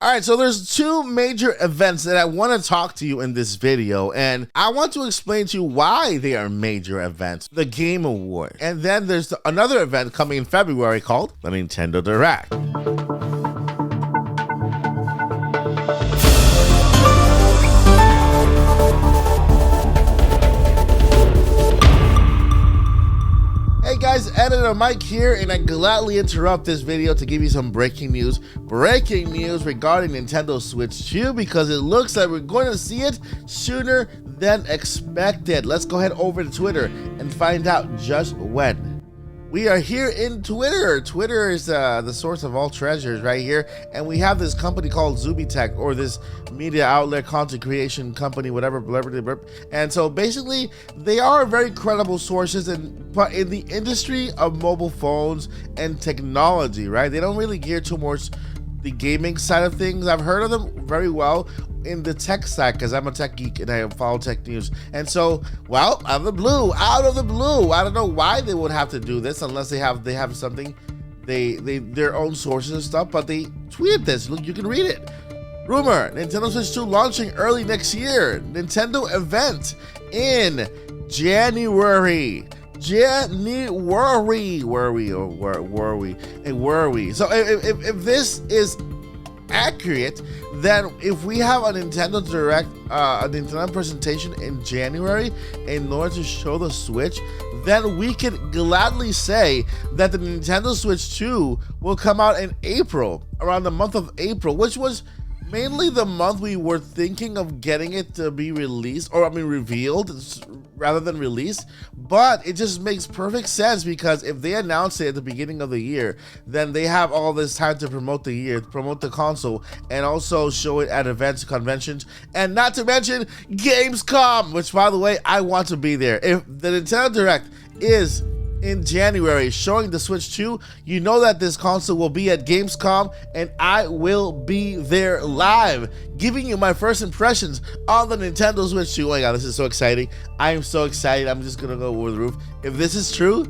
All right, so there's two major events that I want to talk to you in this video, and I want to explain to you why they are major events. The Game Awards. And then there's another event coming in February called the Nintendo Direct. Hey guys, Editor Mike here, and I gladly interrupt this video to give you some breaking news. Breaking news regarding Nintendo Switch 2, because it looks like we're going to see it sooner than expected. Let's go ahead over to Twitter and find out just when. We are here in Twitter. Twitter is the source of all treasures right here. And we have this company called Zubitech, or this media outlet, content creation company, whatever, blah, blah, blah, blah. And so basically, they are very credible sources but in the industry of mobile phones and technology, right? They don't really gear towards the gaming side of things. I've heard of them very well in the tech side, because I'm a tech geek and I follow tech news. And so, well, out of the blue, I don't know why they would have to do this unless they have something, their own sources and stuff, but they tweeted this. Look, you can read it. Rumor, Nintendo Switch 2 launching early next year. Nintendo event in January. Where are we? So if this is accurate, then if we have a Nintendo Direct, a Nintendo presentation in January in order to show the Switch, then we can gladly say that the Nintendo Switch 2 will come out in April, around the month of April, which was mainly the month we were thinking of getting it to be released, or revealed rather than released. But it just makes perfect sense, because if they announce it at the beginning of the year, then they have all this time to promote the year, promote the console, and also show it at events, conventions, and not to mention Gamescom, which, by the way, I want to be there. If the Nintendo Direct is in January showing the Switch 2, you know that this console will be at Gamescom, and I will be there live giving you my first impressions on the Nintendo Switch 2. Oh my god, this is so exciting. I am so excited. I'm just gonna go over the roof. If this is true,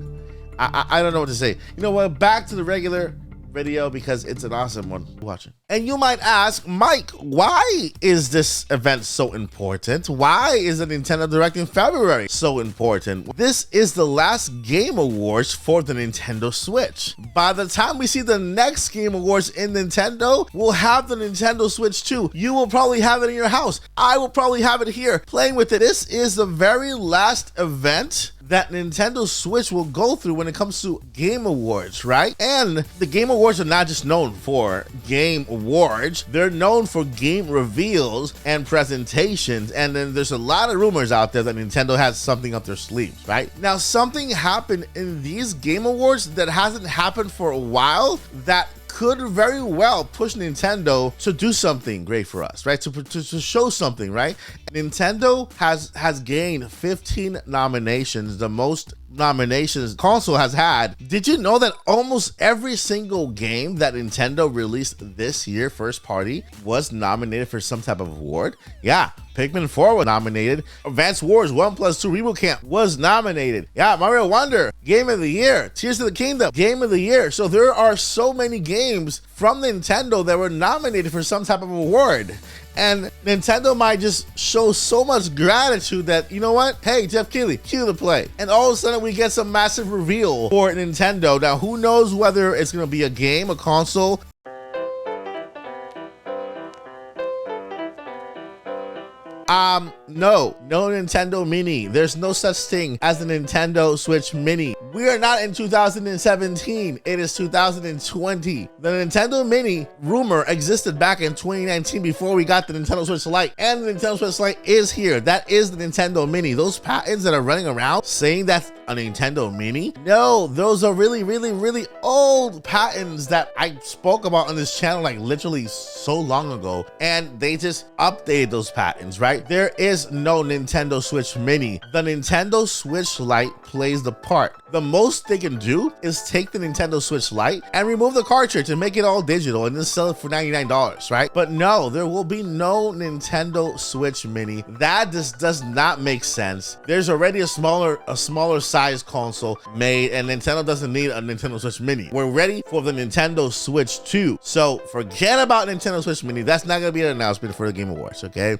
I don't know what to say. You know what, back to the regular video, because it's an awesome one. Watching. And you might ask, Mike, why is this event so important? Why is the Nintendo Direct in February so important? This is the last Game Awards for the Nintendo Switch. By the time we see the next Game Awards in Nintendo, we'll have the Nintendo Switch 2. You will probably have it in your house. I will probably have it here playing with it. This is the very last event that Nintendo Switch will go through when it comes to Game Awards, right? And the Game Awards are not just known for Game Awards, they're known for game reveals and presentations. And then there's a lot of rumors out there that Nintendo has something up their sleeves, right? Now, something happened in these Game Awards that hasn't happened for a while that could very well push Nintendo to do something great for us, right? To show something, right? Nintendo has gained 15 nominations, the most nominations console has had. Did you know that almost every single game that Nintendo released this year, first party, was nominated for some type of award? Yeah, Pikmin 4 was nominated. Advance Wars 1+2 Reboot Camp was nominated. Yeah, Mario Wonder, Game of the Year. Tears of the Kingdom, Game of the Year. So there are so many games from Nintendo that were nominated for some type of award. And Nintendo might just show so much gratitude that, you know what? Hey, Jeff Keighley, cue the play. And all of a sudden we get some massive reveal for Nintendo. Now, who knows whether it's going to be a game, a console. No Nintendo Mini. There's no such thing as a Nintendo Switch Mini. We are not in 2017. It is 2020. The Nintendo Mini rumor existed back in 2019 before we got the Nintendo Switch Lite, and the Nintendo Switch Lite is here. That is the Nintendo Mini. Those patents that are running around saying that's a Nintendo Mini, no, those are really old patents that I spoke about on this channel like literally so long ago, and they just updated those patents, right? There is no Nintendo Switch Mini. The Nintendo Switch Lite plays the part. The the most they can do is take the Nintendo Switch Lite and remove the cartridge and make it all digital and then sell it for $99, right? But no, there will be no Nintendo Switch Mini. That just does not make sense. There's already a smaller size console made, and Nintendo doesn't need a Nintendo Switch Mini. We're ready for the Nintendo Switch 2. So forget about Nintendo Switch Mini. That's not gonna be an announcement for the Game Awards, okay?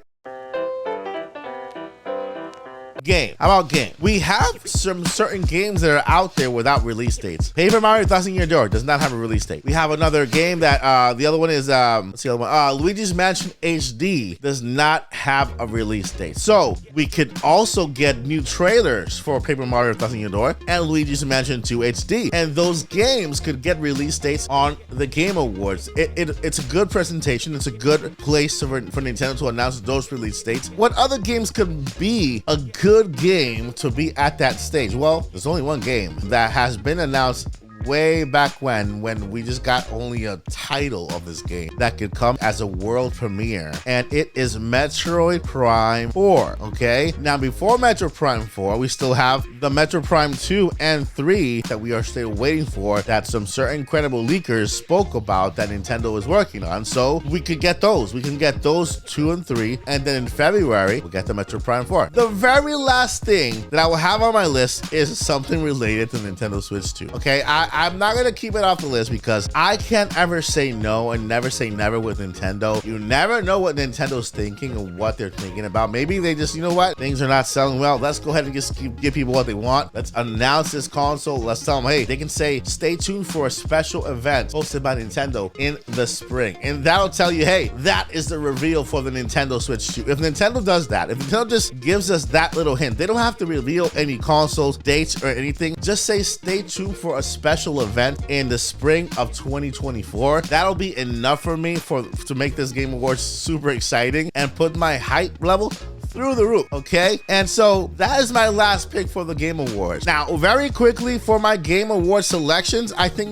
Game. How about game? We have some certain games that are out there without release dates. Paper Mario Thousand Year Door does not have a release date. We have another game that the other one is what's the other one? Luigi's Mansion HD does not have a release date. So we could also get new trailers for Paper Mario Thousand Year Door and Luigi's Mansion 2 HD, and those games could get release dates on the Game Awards. It's a good presentation. It's a good place for Nintendo to announce those release dates. What other games could be a good game to be at that stage? Well, there's only one game that has been announced way back when we just got only a title of this game that could come as a world premiere, and it is Metroid Prime 4. Okay, now before Metroid Prime 4, we still have the Metroid Prime 2 and 3 that we are still waiting for, that some certain credible leakers spoke about that Nintendo is working on. So we could get those. We can get those 2 and 3, and then in February we'll get the Metroid Prime 4. The very last thing that I will have on my list is something related to Nintendo Switch 2. Okay, I'm not gonna keep it off the list because I can't ever say no and never say never with Nintendo. You never know what Nintendo's thinking and what they're thinking about. Maybe they just, you know what, things are not selling well. Let's go ahead and just give people what they want. Let's announce this console. Let's tell them, hey, they can say, stay tuned for a special event hosted by Nintendo in the spring. And that'll tell you, hey, that is the reveal for the Nintendo Switch 2. If Nintendo does that, if Nintendo just gives us that little hint, they don't have to reveal any consoles, dates, or anything. Just say, stay tuned for a special event in the spring of 2024. That'll be enough for me to make this Game Awards super exciting and put my hype level through the roof, okay? And so that is my last pick for the Game Awards. Now, very quickly for my Game Awards selections, I think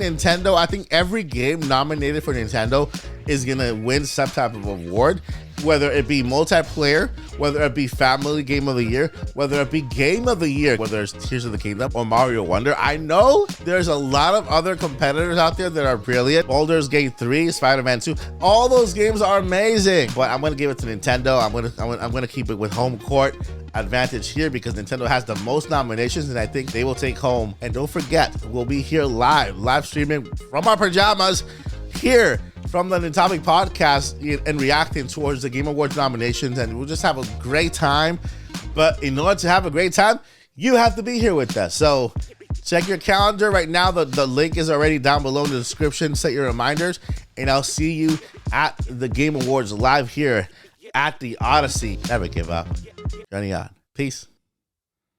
every game nominated for Nintendo is gonna win some type of award, whether it be multiplayer, whether it be family game of the year, whether it be game of the year, whether it's Tears of the Kingdom or Mario Wonder. I know there's a lot of other competitors out there that are brilliant. Baldur's Gate 3, Spider-Man 2, all those games are amazing, but I'm gonna give it to Nintendo. I'm gonna keep it with home court advantage here because Nintendo has the most nominations, and I think they will take home. And don't forget, we'll be here live streaming from our pajamas here from the Nintendo podcast and reacting towards the Game Awards nominations, and we'll just have a great time. But in order to have a great time, you have to be here with us. So check your calendar right now. The link is already down below in the description. Set your reminders, and I'll see you at the Game Awards live here at the Odyssey. Never give up. Johnny out. Peace.